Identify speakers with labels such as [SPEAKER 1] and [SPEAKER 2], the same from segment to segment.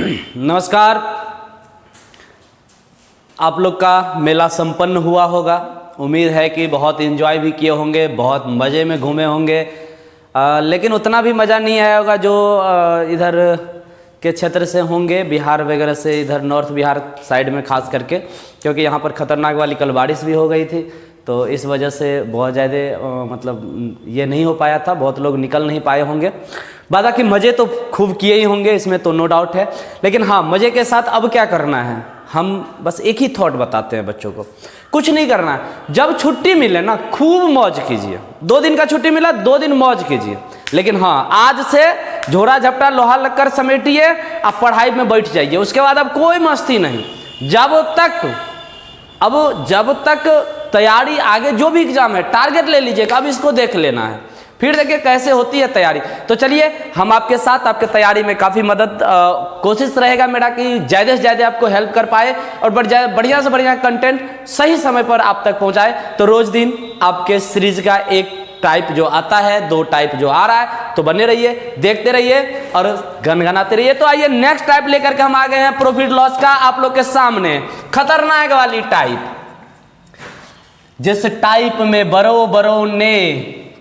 [SPEAKER 1] नमस्कार। आप लोग का मेला संपन्न हुआ होगा। उम्मीद है कि बहुत एंजॉय भी किए होंगे, बहुत मज़े में घूमे होंगे। लेकिन उतना भी मज़ा नहीं आया होगा जो इधर के क्षेत्र से होंगे, बिहार वगैरह से, इधर नॉर्थ बिहार साइड में खास करके, क्योंकि यहाँ पर ख़तरनाक वाली कल बारिश भी हो गई थी। तो इस वजह से बहुत ज़्यादा मतलब ये नहीं हो पाया था, बहुत लोग निकल नहीं पाए होंगे। बाकी मज़े तो खूब किए ही होंगे, इसमें तो नो डाउट है। लेकिन हाँ, मज़े के साथ अब क्या करना है, हम बस एक ही थॉट बताते हैं बच्चों को, कुछ नहीं करना है। जब छुट्टी मिले ना, खूब मौज कीजिए। 2 दिन का छुट्टी मिला, 2 दिन मौज कीजिए। लेकिन हाँ, आज से झोरा झपटा लोहा लक्कर समेटिए, आप पढ़ाई में बैठ जाइए। उसके बाद अब कोई मस्ती नहीं। जब तक तैयारी, आगे जो भी एग्जाम है टारगेट ले लीजिएगा, अब इसको देख लेना है, फिर देखिए कैसे होती है तैयारी। तो चलिए, हम आपके साथ, आपके तैयारी में काफ़ी मदद, कोशिश रहेगा मेरा कि ज़्यादा से ज़्यादा आपको हेल्प कर पाए और बढ़िया से बढ़िया कंटेंट सही समय पर आप तक पहुंचाए। तो रोज़ दिन आपके सीरीज का एक टाइप जो आता है, 2 टाइप जो आ रहा है, तो बने रहिए, देखते रहिए और गनगनाते रहिए। तो आइए, नेक्स्ट टाइप लेकर के हम आ गए हैं प्रॉफिट लॉस का आप लोग के सामने, खतरनाक वाली टाइप। जिस टाइप में बरो ने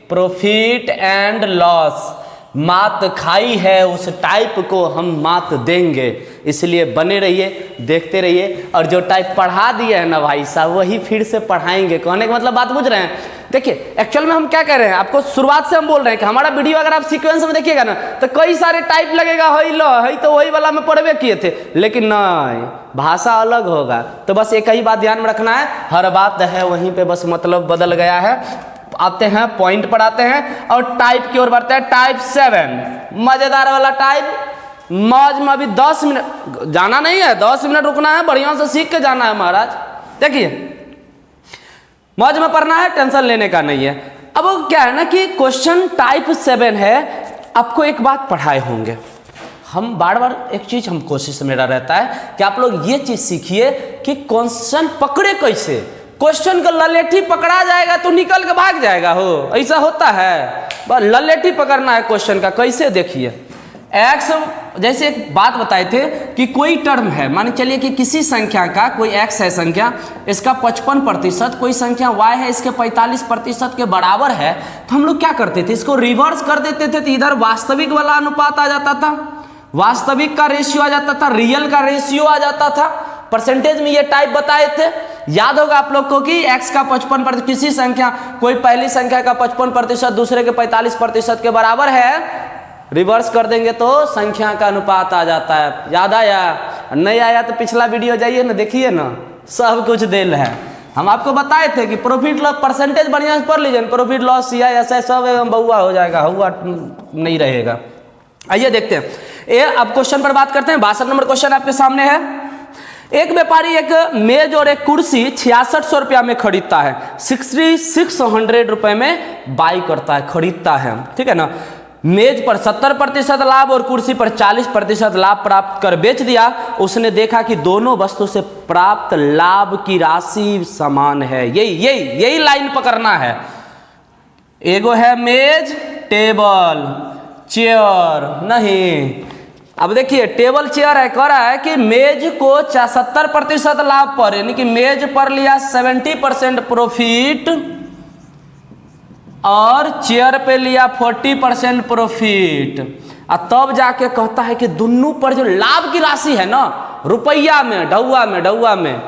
[SPEAKER 1] प्रॉफिट एंड लॉस मात खाई है, उस टाइप को हम मात देंगे। इसलिए बने रहिए, देखते रहिए। और जो टाइप पढ़ा दिए है ना भाई साहब, वही फिर से पढ़ाएंगे। कहने का मतलब बात बुझ रहे हैं? देखिए, एक्चुअल में हम क्या कह रहे हैं, आपको शुरुआत से हम बोल रहे हैं कि हमारा वीडियो अगर आप सीक्वेंस में देखिएगा ना, तो कई सारे टाइप लगेगा, हई तो वही वाला में पढ़वे किए थे, लेकिन नहीं, भाषा अलग होगा। तो बस एक ही बात ध्यान में रखना है, हर बात है वहीं पे, बस मतलब बदल गया है। आते हैं पॉइंट पर, आते हैं और टाइप की ओर बढ़ते हैं। टाइप 7 मजेदार वाला टाइप। मौज में अभी 10 मिनट जाना नहीं है, 10 मिनट रुकना है, बढ़िया से सीख के जाना है महाराज। देखिए, मौज में पढ़ना है, टेंशन लेने का नहीं है। अब क्या है ना कि क्वेश्चन टाइप 7 है। आपको एक बात पढ़ाए होंगे, हम बार बार एक चीज, हम कोशिश मेरा रहता है कि आप लोग ये चीज सीखिए कि क्वेश्चन पकड़े कैसे। क्वेश्चन का ललेठी पकड़ा जाएगा तो निकल के भाग जाएगा, हो ऐसा होता है। बस ललेठी पकड़ना है क्वेश्चन का। कैसे, देखिए, एक्स, जैसे एक बात बताए थे कि कोई टर्म है, मान चलिए कि किसी संख्या का, कोई एक्स है संख्या, इसका 55%, कोई संख्या वाई है इसके 45% के बराबर है। तो हम लोग क्या करते थे, इसको रिवर्स कर देते थे। तो इधर वास्तविक वाला अनुपात आ जाता था, वास्तविक का रेशियो आ जाता था, रियल का रेशियो आ जाता था। परसेंटेज में ये टाइप बताए थे, याद होगा आप लोग को कि x का 55%, किसी संख्या, कोई पहली संख्या का 55%, दूसरे के 45% के बराबर है, रिवर्स कर देंगे तो संख्या का अनुपात आ जाता है। याद आया? नहीं आया तो पिछला वीडियो जाइए ना, देखिए ना, सब कुछ देल है। हम आपको बताए थे कि प्रॉफिट लॉस परसेंटेज बढ़िया से पढ़ लीजिए, प्रॉफिट लॉस सी आई ऐसा सब एवं बहुआ हो जाएगा, हुआ नहीं रहेगा। आइए देखते हैं, ये अब क्वेश्चन पर बात करते हैं। 62 नंबर क्वेश्चन आपके सामने है। एक व्यापारी एक मेज और एक कुर्सी 6600 रुपया में खरीदता है, 6600 रुपए में बाई करता है, खरीदता है, ठीक है ना। मेज पर 70% लाभ और कुर्सी पर 40% लाभ प्राप्त कर बेच दिया। उसने देखा कि दोनों वस्तु से प्राप्त लाभ की राशि समान है। यही लाइन पकड़ना है। एगो है मेज, टेबल, चेयर नहीं। अब देखिए, टेबल चेयर है, कह रहा है कि मेज को 70% लाभ पर, यानी कि मेज पर लिया 70% प्रॉफिट और चेयर पे लिया 40% प्रॉफिट। और तब जाके कहता है कि दोनों पर जो लाभ की राशि है ना, रुपया में, ढौआ में,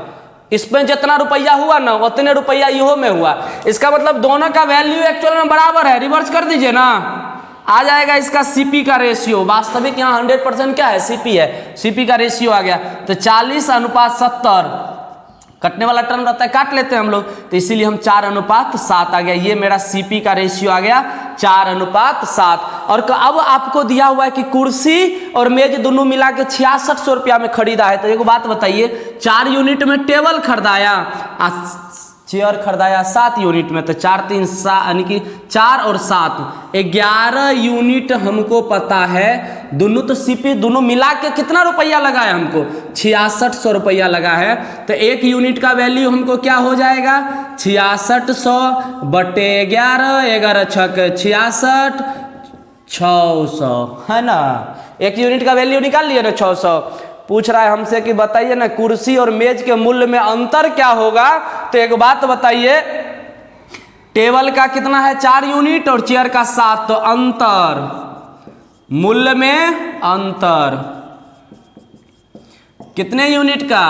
[SPEAKER 1] इसमें जितना रुपया हुआ ना, उतने रुपया इहो में हुआ। इसका मतलब दोनों का वैल्यू एक्चुअल में बराबर है। रिवर्स कर दीजिए ना, आ जाएगा इसका सीपी का रेशियो। वास्तविक यहाँ 100% क्या है, सीपी है, सीपी का रेशियो आ गया। तो 40:70, कटने वाला टर्म रहता है, काट लेते हैं हम लोग, तो इसीलिए हम 4:7 आ गया। ये मेरा सीपी का रेशियो आ गया 4:7। और अब आपको दिया हुआ है कि कुर्सी और मेज दोनों मिला के 6600 रुपया में खरीदा है। तो एक बात बताइए, 4 यूनिट में टेबल खरीदाया, चेयर खरीदाया 7 यूनिट में, तो 4 3 7, यानी कि 4 और 7 11 यूनिट हमको पता है। दोनों तो सीपी दोनों मिला के कितना रुपया लगा है हमको, 6600 रुपया लगा है। तो 1 यूनिट का वैल्यू हमको क्या हो जाएगा, 6600 बटे 11, 11 छक 66, 600 है ना। 1 यूनिट का वैल्यू निकाल लिया ना 600। पूछ रहा है हमसे कि बताइए ना कुर्सी और मेज के मूल्य में अंतर क्या होगा। तो एक बात बताइए, टेबल का कितना है 4 यूनिट और चेयर का 7, तो अंतर, मूल्य में अंतर कितने यूनिट का,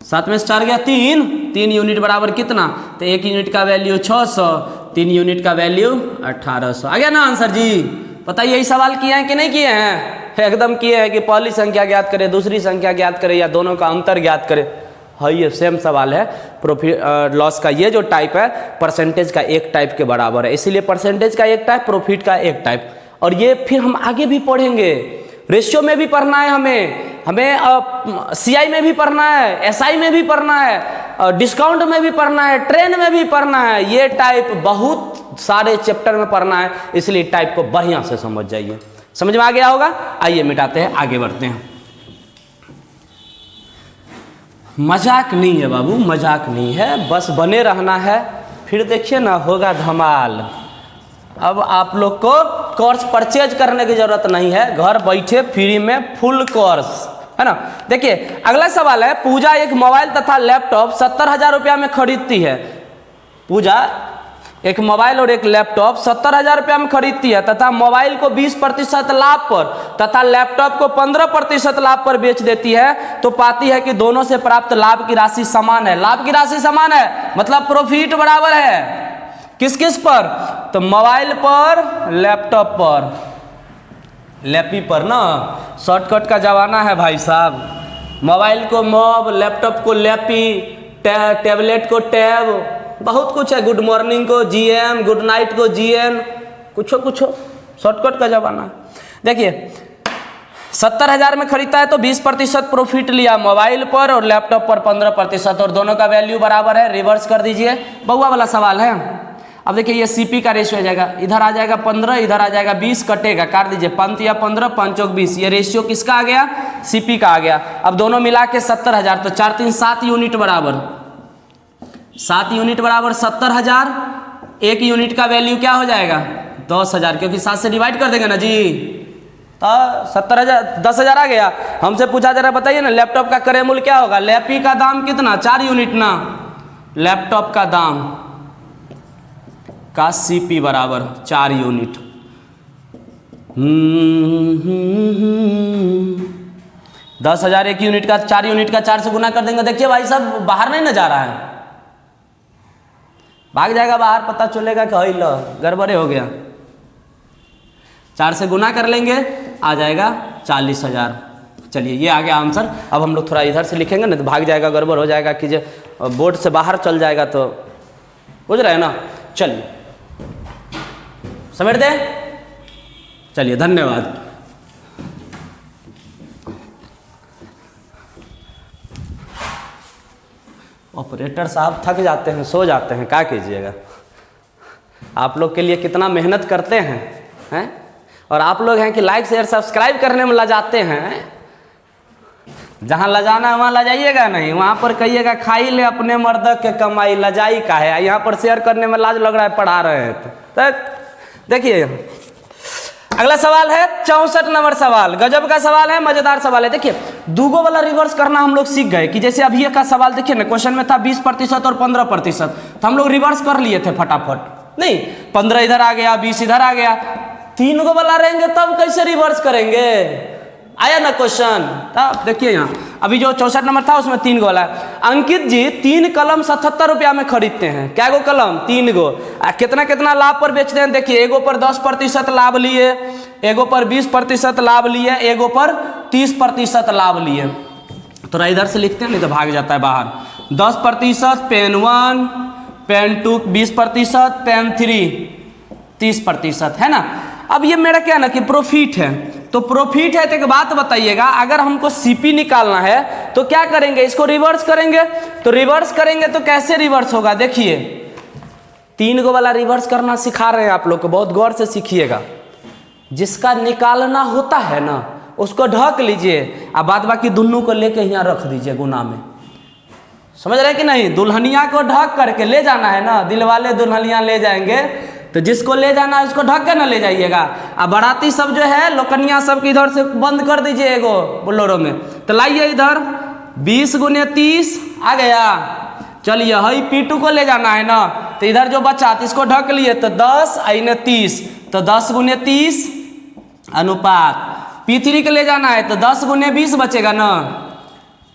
[SPEAKER 1] 7 में से 4 गया 3 यूनिट बराबर कितना, तो 1 यूनिट का वैल्यू 600, 3 यूनिट का वैल्यू 1800। आ गया ना आंसर जी। बताइए यही सवाल किए हैं कि नहीं किए हैं? एकदम किए हैं कि पहली संख्या ज्ञात करें, दूसरी संख्या ज्ञात करें या दोनों का अंतर ज्ञात करें। हाँ ये सेम सवाल है। प्रॉफिट लॉस का ये जो टाइप है परसेंटेज का एक टाइप के बराबर है, इसीलिए परसेंटेज का एक टाइप, प्रॉफिट का एक टाइप। और ये फिर हम आगे भी पढ़ेंगे, रेशियो में भी पढ़ना है हमें सीआई में भी पढ़ना है, एसआई में भी पढ़ना है, डिस्काउंट में भी पढ़ना है, ट्रेन में भी पढ़ना है। ये टाइप बहुत सारे चैप्टर में पढ़ना है, इसलिए टाइप को बढ़िया से समझ जाइए। समझ में आ गया होगा? आइए मिटाते हैं, आगे बढ़ते हैं। मजाक नहीं है बाबू, मजाक नहीं है, बस बने रहना है, फिर देखिए ना होगा धमाल। अब आप लोग को कोर्स परचेज करने की जरूरत नहीं है, घर बैठे फ्री में फुल कोर्स है ना। देखिए अगला सवाल है, पूजा एक मोबाइल तथा लैपटॉप 70,000 रुपया में खरीदती है। पूजा एक मोबाइल और एक लैपटॉप 70,000 रुपया में खरीदती है तथा मोबाइल को 20% लाभ पर तथा लैपटॉप को 15% लाभ पर बेच देती है, तो पाती है कि दोनों से प्राप्त लाभ की राशि समान है। लाभ की राशि समान है मतलब प्रॉफिट बराबर है किस किस पर, तो मोबाइल पर, लैपटॉप पर, लैपी पर ना, शॉर्टकट का जमाना है भाई साहब। मोबाइल को मॉब, लैपटॉप को लैपी, टैबलेट को टैब, बहुत कुछ है। गुड मॉर्निंग को जीएम, गुड नाइट को जीएन, कुछ शॉर्टकट का जमाना है। देखिए 70,000 में खरीदता है तो 20% प्रॉफिट लिया मोबाइल पर और लैपटॉप पर 15%, और दोनों का वैल्यू बराबर है। रिवर्स कर दीजिए, बउआ वाला सवाल है। अब देखिए ये सीपी का रेशियो आ जाएगा, इधर आ जाएगा 15, इधर आ जाएगा 20, कटेगा, काट दीजिए, 5 या 15, 5 20, ये रेशियो किसका आ गया, सीपी का आ गया। अब दोनों मिला के 70,000, तो 4 3 7 यूनिट बराबर, 7 यूनिट बराबर 70,000। 1 यूनिट का वैल्यू क्या हो जाएगा 10,000, क्योंकि 7 से डिवाइड कर देंगे ना जी, तो 70,000, 10,000 आ गया। हमसे पूछा जा रहा है बताइए ना लैपटॉप का क्रय मूल्य क्या होगा। लैपी का दाम कितना, 4 यूनिट ना, लैपटॉप का दाम का सीपी बराबर 4 यूनिट। 10,000 1 यूनिट का, 4 यूनिट का 4 से गुना कर देंगे। देखिए भाई साहब बाहर नहीं ना जा रहा है, भाग जाएगा बाहर, पता चलेगा कि हई लो गड़बड़े हो गया। 4 से गुना कर लेंगे, आ जाएगा 40,000। चलिए ये आ गया आंसर। अब हम लोग थोड़ा इधर से लिखेंगे ना तो भाग जाएगा, गड़बड़ हो जाएगा कि जो बोर्ड से बाहर चल जाएगा, तो बुझ रहे हैं ना। चलिए समेट दे, चलिए धन्यवाद। ऑपरेटर साहब थक जाते हैं, सो जाते हैं, क्या कीजिएगा। आप लोग के लिए कितना मेहनत करते हैं और आप लोग हैं कि लाइक शेयर सब्सक्राइब करने में लजाते हैं। जहाँ लजाना है वहाँ लजाइएगा नहीं, वहाँ पर कहिएगा खाई ले अपने मर्द के कमाई, लजाई का है। यहाँ पर शेयर करने में लाज लग रहा है, पढ़ा रहे हैं तो देखिए अगला सवाल है 64 नंबर सवाल, गजब का सवाल है, मजेदार सवाल है। देखिए दूगो वाला रिवर्स करना हम लोग सीख गए कि जैसे अभी का सवाल देखिए ना, क्वेश्चन में था 20% और 15%, तो हम लोग रिवर्स कर लिए थे फटाफट। नहीं 15 इधर आ गया, 20 इधर आ गया, 3 गो वाला रहेंगे तब कैसे रिवर्स करेंगे, आया ना क्वेश्चन। तब देखिए यहाँ अभी जो 64 नंबर था उसमें 3 गो वाला है। अंकित जी 3 कलम 77 रुपया में खरीदते हैं। क्या गो कलम, 3 गो। कितना कितना लाभ पर बेचते हैं, देखिए एगो पर 10% लाभ लिए, एगो पर 20% लाभ लिए, एगो पर 30% लाभ लिए। थोड़ा इधर से लिखते हैं नहीं तो भाग जाता है बाहर। 10% पेन 1, पेन 2 20%, पेन 3 30%, है ना। अब ये मेरा क्या है ना कि प्रॉफिट है, तो प्रॉफिट है तो एक बात बताइएगा, अगर हमको सीपी निकालना है तो क्या करेंगे, इसको रिवर्स करेंगे। तो रिवर्स करेंगे तो कैसे रिवर्स होगा, देखिए 3 गो वाला रिवर्स करना सिखा रहे हैं आप लोग को, बहुत गौर से सीखिएगा। जिसका निकालना होता है ना उसको ढक लीजिए, अब बाद बाकी दोनों को लेके यहाँ रख दीजिए गुना में। समझ रहे कि नहीं, दुल्हनिया को ढक करके ले जाना है ना, दिल वाले दुल्हनिया ले जाएंगे तो जिसको ले जाना है उसको ढक के ना ले जाइएगा। अब बाराती सब जो है लोकनिया सब की इधर से बंद कर दीजिए एगो बोलोरो में। तो लाइए इधर 20 × 30 आ गया। चलिए हई P2 को ले जाना है ना, तो इधर जो बचा तो इसको ढक लिए तो 10 इन्हें 30, तो 10 × 30 अनुपात। P3 को ले जाना है तो 10 × 20 बचेगा ना।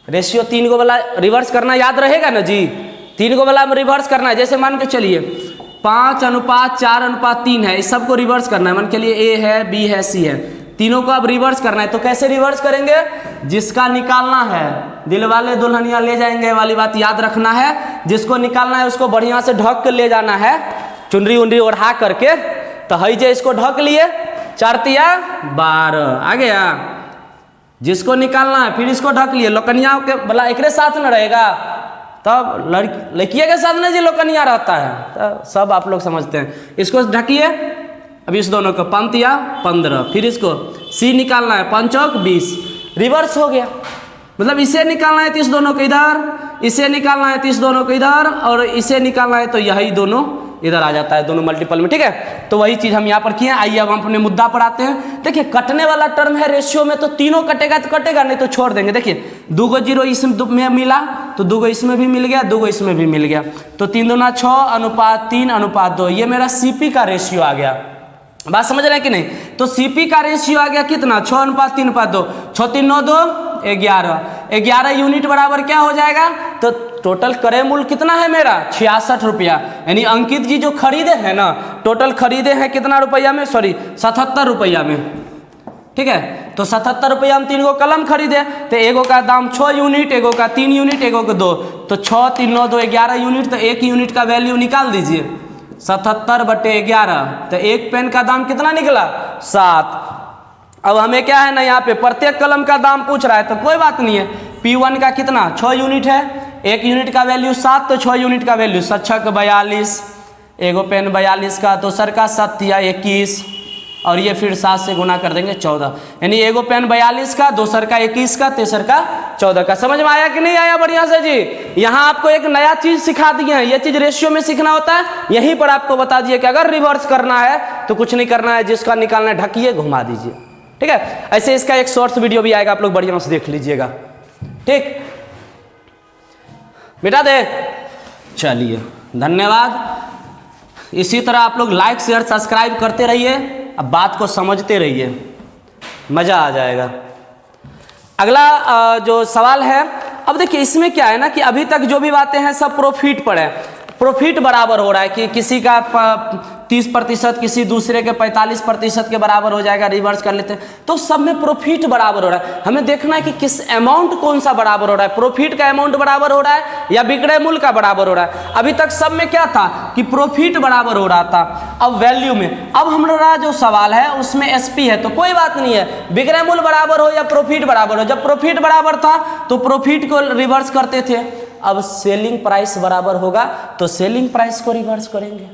[SPEAKER 1] रेशियो 3 को वाला रिवर्स करना याद रहेगा ना जी, 3 को वाला रिवर्स करना है। जैसे मान के चलिए 5:4:3 है, इस सबको रिवर्स करना है। मान के लिए A है, B है, C है, तीनों को अब रिवर्स करना है। तो कैसे रिवर्स करेंगे, जिसका निकालना है दिल वाले दुल्हनिया ले जाएंगे वाली बात याद रखना है। जिसको निकालना है उसको बढ़िया से ढक के ले जाना है, चुनरी उनरी ओढ़ा करके। तो हई जे इसको ढक लिए 4 तिया 12 आ गया। जिसको निकालना है फिर इसको ढक लिए। लोकनिया के भला एक साथ न रहेगा, तब लड़किया के साथ ना जी लोकनिया रहता है, तो सब आप लोग समझते हैं। इसको ढकिए। अब इस दोनों को 5 तिया 15, फिर इसको C निकालना है 5 चौक 20, रिवर्स हो गया। मतलब इसे निकालना है तो इस दोनों को इधर, इसे निकालना है तो इस दोनों को इधर, और इसे निकालना है तो यही दोनों इधर आ जाता है, दोनों मल्टीपल में। ठीक है, तो वही चीज़ हम यहाँ पर किए। आइए अब हम अपने मुद्दा पर आते हैं। देखिए कटने वाला टर्म है रेशियो में, तो तीनों कटेगा तो कटेगा, नहीं तो छोड़ देंगे। देखिए 2 को 0 इसमें मिला तो 2 को इसमें भी मिल गया, 2 को इसमें भी मिल गया, तो 3 दूना 6 अनुपात 3 अनुपात 2, ये मेरा CP का रेशियो आ गया। बात समझ रहे हैं कि नहीं। तो CP का रेशियो आ गया कितना, 6 अनुपात 3 अनुपात 2, 6 3 9 2 11, 11 यूनिट बराबर क्या हो जाएगा। तो टोटल क्रय मूल्य कितना है मेरा 66 रुपया। यानी अंकित जी जो खरीदे हैं ना, टोटल खरीदे हैं कितना रुपया में, सॉरी 77 रुपया में। ठीक है, तो 77 रुपया हम 3 गो कलम खरीदे, तो एगो का दाम 6 यूनिट, एगो का 3 यूनिट, एगो का 2, तो 6 3 9 2 11 यूनिट। तो 1 यूनिट का वैल्यू निकाल दीजिए 77/11, तो एक पेन का दाम कितना निकला 7। अब हमें क्या है ना, यहाँ पे प्रत्येक कलम का दाम पूछ रहा है, तो कोई बात नहीं है। P1 का कितना 6 यूनिट है, 1 यूनिट का वैल्यू 7, तो 6 यूनिट का वैल्यू 7 6 42, एगो पेन 42 का, दोसर का 7 तिया 21, और ये फिर 7 से गुना कर देंगे 14। यानी एगो पेन 42 का, दोसर का 21 का, तेसर का 14 का। समझ में आया कि नहीं आया बढ़िया से जी। यहाँ आपको एक नया चीज सिखा दिए हैं, ये चीज रेशियो में सीखना होता है। यहीं पर आपको बता दिए कि अगर रिवर्स करना है तो कुछ नहीं करना है, जिसका निकालना है ढकिए घुमा दीजिए। ठीक है, ऐसे इसका एक शॉर्ट्स वीडियो भी आएगा, आप लोग बढ़िया से देख लीजिएगा। ठीक, बेटा दे, चलिए धन्यवाद। इसी तरह आप लोग लाइक शेयर सब्सक्राइब करते रहिए, अब बात को समझते रहिए, मज़ा आ जाएगा। अगला जो सवाल है, अब देखिए इसमें क्या है ना कि अभी तक जो भी बातें हैं सब प्रॉफिट पर है। प्रॉफिट बराबर हो रहा है कि किसी का 30%, किसी दूसरे के 45% के बराबर हो जाएगा, रिवर्स कर लेते हैं, तो सब में प्रॉफिट बराबर हो रहा है। हमें देखना है कि किस अमाउंट कौन सा बराबर हो रहा है, प्रॉफिट का अमाउंट बराबर हो रहा है या विक्रय मूल्य का बराबर हो रहा है। अभी तक सब में क्या था कि प्रॉफिट बराबर हो रहा था। अब वैल्यू में, अब हमारा जो सवाल है उसमें SP है, तो कोई बात नहीं है, विक्रय मूल्य बराबर हो या प्रॉफिट बराबर हो। जब प्रॉफिट बराबर था तो प्रॉफिट को रिवर्स करते थे, अब सेलिंग प्राइस बराबर होगा तो सेलिंग प्राइस को रिवर्स करेंगे।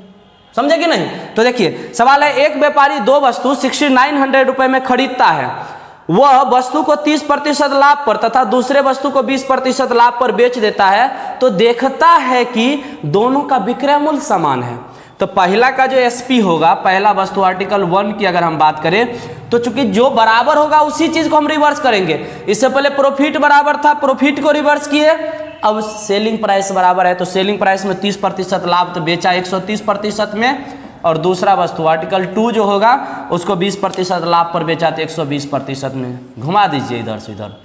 [SPEAKER 1] समझे कि नहीं। तो देखिए सवाल है, एक व्यापारी 2 वस्तु 6900 रुपए में खरीदता है, वह वस्तु को 30% लाभ पर तथा दूसरे वस्तु को 20% लाभ पर बेच देता है, तो देखता है कि दोनों का विक्रय मूल्य समान है। तो पहला का जो SP होगा, पहला वस्तु आर्टिकल 1 की अगर हम बात करें, तो चूंकि जो बराबर होगा उसी चीज को हम रिवर्स करेंगे। इससे पहले प्रॉफिट बराबर था, प्रॉफिट को रिवर्स किए। अब सेलिंग प्राइस बराबर है, तो सेलिंग प्राइस में 30% लाभ, तो बेचा 130% में, और दूसरा वस्तु आर्टिकल 2 जो होगा उसको 20% लाभ पर बेचा तो 120% में। घुमा दीजिए इधर से इधर।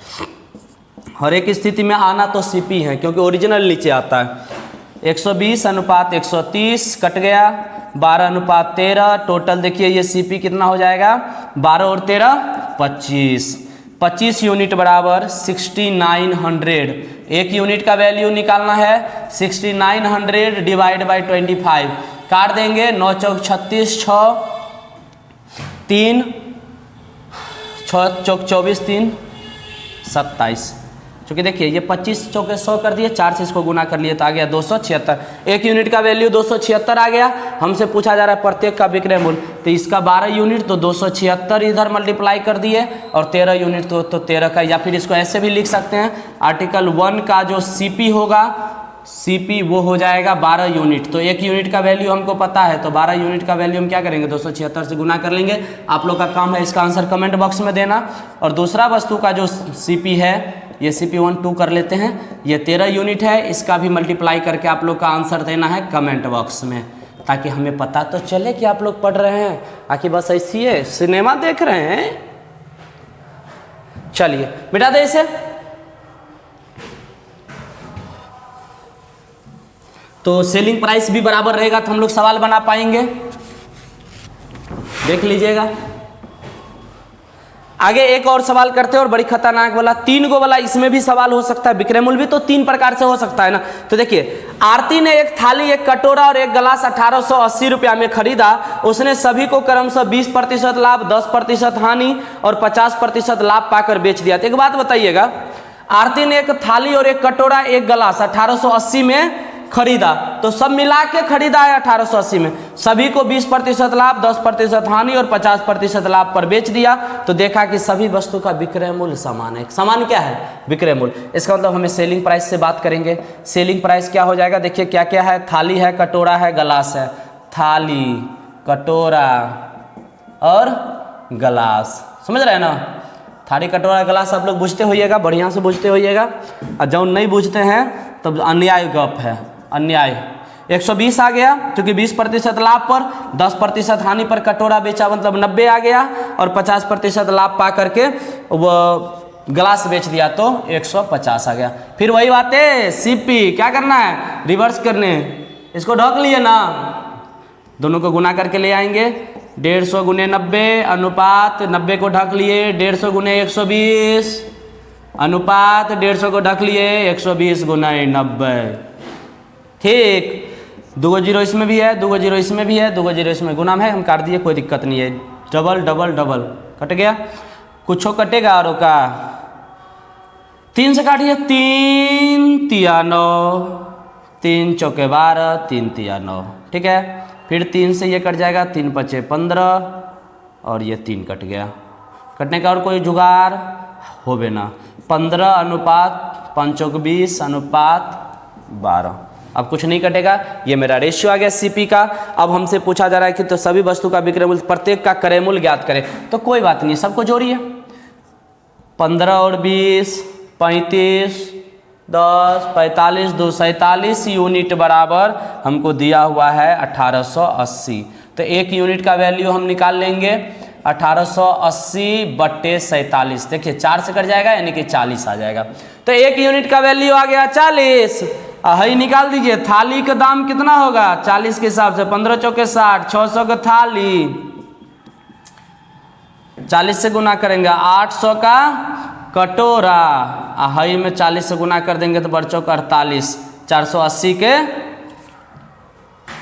[SPEAKER 1] हर एक स्थिति में आना तो CP है, क्योंकि ओरिजिनल नीचे आता है। 120 अनुपात 130 कट गया, 12 अनुपात 13, टोटल देखिए ये CP कितना हो जाएगा, 12 और 13 25, 25 यूनिट बराबर 6900। एक यूनिट का वैल्यू निकालना है 6900 डिवाइड बाई 25, काट देंगे 9 चौक 36, 6 3 6 चौक 24 3 27। चूँकि देखिए ये 25 चौके 100 कर दिए, 4 से इसको गुना कर लिए तो आ गया 276। एक यूनिट का वैल्यू 276 आ गया। हमसे पूछा जा रहा है प्रत्येक का विक्रय मूल्य, तो इसका 12 यूनिट तो 276 इधर मल्टीप्लाई कर दिए, और 13 यूनिट तो 13 का, या फिर इसको ऐसे भी लिख सकते हैं, आर्टिकल 1 का जो CP होगा Cp वो हो जाएगा 12 यूनिट। तो 1 यूनिट का वैल्यू हमको पता है, तो 12 यूनिट का वैल्यू हम क्या करेंगे, 276 से गुना कर लेंगे। आप लोग का काम है इसका आंसर कमेंट बॉक्स में देना। और दूसरा वस्तु का जो Cp है ये Cp12 कर लेते हैं, ये 13 यूनिट है, इसका भी मल्टीप्लाई करके आप लोग का आंसर देना है कमेंट बॉक्स में, ताकि हमें पता तो चले कि आप लोग पढ़ रहे हैं, आखिर बस ऐसी है सिनेमा देख रहे हैं। चलिए मिटा दे इसे। तो सेलिंग प्राइस भी बराबर रहेगा तो हम लोग सवाल बना पाएंगे, देख लीजिएगा। आगे एक और सवाल करते हैं और बड़ी खतरनाक वाला, 3 गो वाला, इसमें भी सवाल हो सकता है। विक्रय मूल्य भी तो 3 प्रकार से हो सकता है ना। तो देखिए, आरती ने एक थाली, एक कटोरा और एक गिलास 1880 रुपया में खरीदा। उसने सभी को क्रमशः 20% लाभ, 10% हानि और 50% लाभ पाकर बेच दिया। तो एक बात बताइएगा, आरती ने एक थाली और एक कटोरा, एक गिलास 1880 में खरीदा, तो सब मिला के खरीदा है 1880 में, सभी को 20% लाभ, 10% हानि और 50% लाभ पर बेच दिया। तो देखा कि सभी वस्तु का विक्रय मूल्य समान है। समान क्या है, विक्रय मूल्य। इसका मतलब हमें सेलिंग प्राइस से बात करेंगे। सेलिंग प्राइस क्या हो जाएगा, देखिए क्या क्या है, थाली है, कटोरा है, गिलास है। थाली, कटोरा और गिलास, समझ रहे हैं ना। थाली, कटोरा, गिलास आप लोग बुझते होइएगा, बढ़िया से बुझते होइएगा। और जब नहीं बुझते हैं तब अन्याय गप है, अन्याय। 120 आ गया क्योंकि 20% लाभ पर, 10% हानि पर कटोरा बेचा, मतलब 90 आ गया। और 50% लाभ पा करके वो गिलास बेच दिया तो 150 आ गया। फिर वही बात है, Cp क्या करना है, रिवर्स करने, इसको ढक लिए ना, दोनों को गुना करके ले आएंगे। 150 गुने 90 अनुपात 90 को ढक लिए, 150 गुने 120 अनुपात 150 को ढक लिए, 120 गुना 90। ठीक, 2 जीरो इसमें भी है, 2 जीरो इसमें भी है, 2 जीरो इसमें, गुना में है, हम काट दिए, कोई दिक्कत नहीं है। डबल डबल डबल कट गया, कुछ कटेगा और का 3 से काटिए, 3 तिया 9, 3 चौके 12, 3 तिया 9। ठीक है, फिर 3 से ये कट जाएगा, 3 पचे 15 और ये 3 कट गया। कटने का और कोई जुगाड़ हो बे ना। 15 अनुपात 5 चौक 20 अनुपात 12। अब कुछ नहीं कटेगा, ये मेरा रेशियो आ गया Cp का। अब हमसे पूछा जा रहा है कि तो सभी वस्तु का विक्रय मूल्य, प्रत्येक का क्रय मूल्य ज्ञात करें। तो कोई बात नहीं, सबको जोड़िए, 15 और 20 35, 10 45 247 यूनिट बराबर हमको दिया हुआ है 1880। तो 1 यूनिट का वैल्यू हम निकाल लेंगे 1880 बट्टे 47। देखिए 4 से कट जाएगा यानी कि 40 आ जाएगा। तो 1 यूनिट का वैल्यू आ गया 40। ही निकाल दीजिए, थाली का दाम कितना होगा 40 के हिसाब से, 15 चौके 60, 600 का थाली, 40 से गुना करेंगे 800 का कटोरा, हई में 40 से गुना कर देंगे तो बढ़ चौक 48, 480 के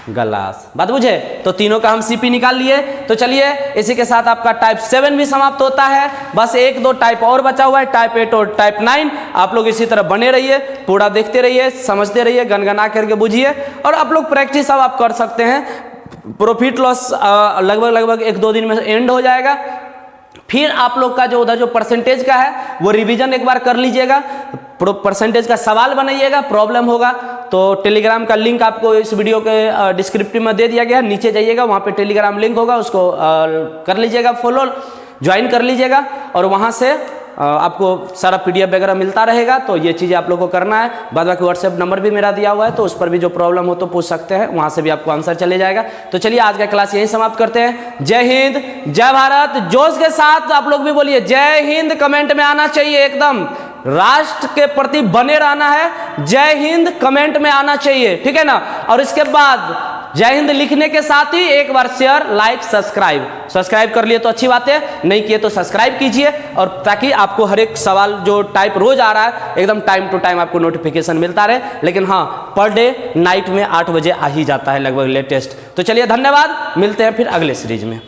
[SPEAKER 1] गिलास। बात बुझे। तो तीनों का हम Cp निकाल लिए। तो चलिए इसी के साथ आपका टाइप 7 भी समाप्त होता है। बस 1-2 टाइप और बचा हुआ है, टाइप 8 और टाइप 9। आप लोग इसी तरह बने रहिए, पूरा देखते रहिए, समझते रहिए, गनगना करके बुझिए। और आप लोग प्रैक्टिस अब आप कर सकते हैं। प्रॉफिट लॉस लगभग 1-2 दिन में एंड हो जाएगा। फिर आप लोग का जो उधर जो परसेंटेज का है वो रिवीजन एक बार कर लीजिएगा, परसेंटेज का सवाल बनाइएगा, प्रॉब्लम होगा तो टेलीग्राम का लिंक आपको इस वीडियो के डिस्क्रिप्टिव में दे दिया गया है, नीचे जाइएगा, वहाँ पे टेलीग्राम लिंक होगा, उसको कर लीजिएगा, फॉलो ज्वाइन कर लीजिएगा। और वहाँ से आपको सारा PDF वगैरह मिलता रहेगा। तो ये चीज़ें आप लोगों को करना है। बाद बाकी व्हाट्सएप नंबर भी मेरा दिया हुआ है, तो उस पर भी जो प्रॉब्लम हो तो पूछ सकते हैं, वहाँ से भी आपको आंसर चले जाएगा। तो चलिए आज का क्लास यहीं समाप्त करते हैं। जय हिंद, जय भारत। जोश के साथ आप लोग भी बोलिए जय हिंद, कमेंट में आना चाहिए, एकदम राष्ट्र के प्रति बने रहना है। जय हिंद कमेंट में आना चाहिए, ठीक है ना। और इसके बाद जय हिंद लिखने के साथ ही एक बार शेयर, लाइक, सब्सक्राइब कर लिए तो अच्छी बात है, नहीं किए तो सब्सक्राइब कीजिए। और ताकि आपको हर एक सवाल जो टाइप रोज आ रहा है एकदम टाइम टू टाइम आपको नोटिफिकेशन मिलता रहे। लेकिन हाँ, पर डे नाइट में 8 बजे आ ही जाता है लगभग लेटेस्ट। तो चलिए धन्यवाद, मिलते हैं फिर अगले सीरीज में।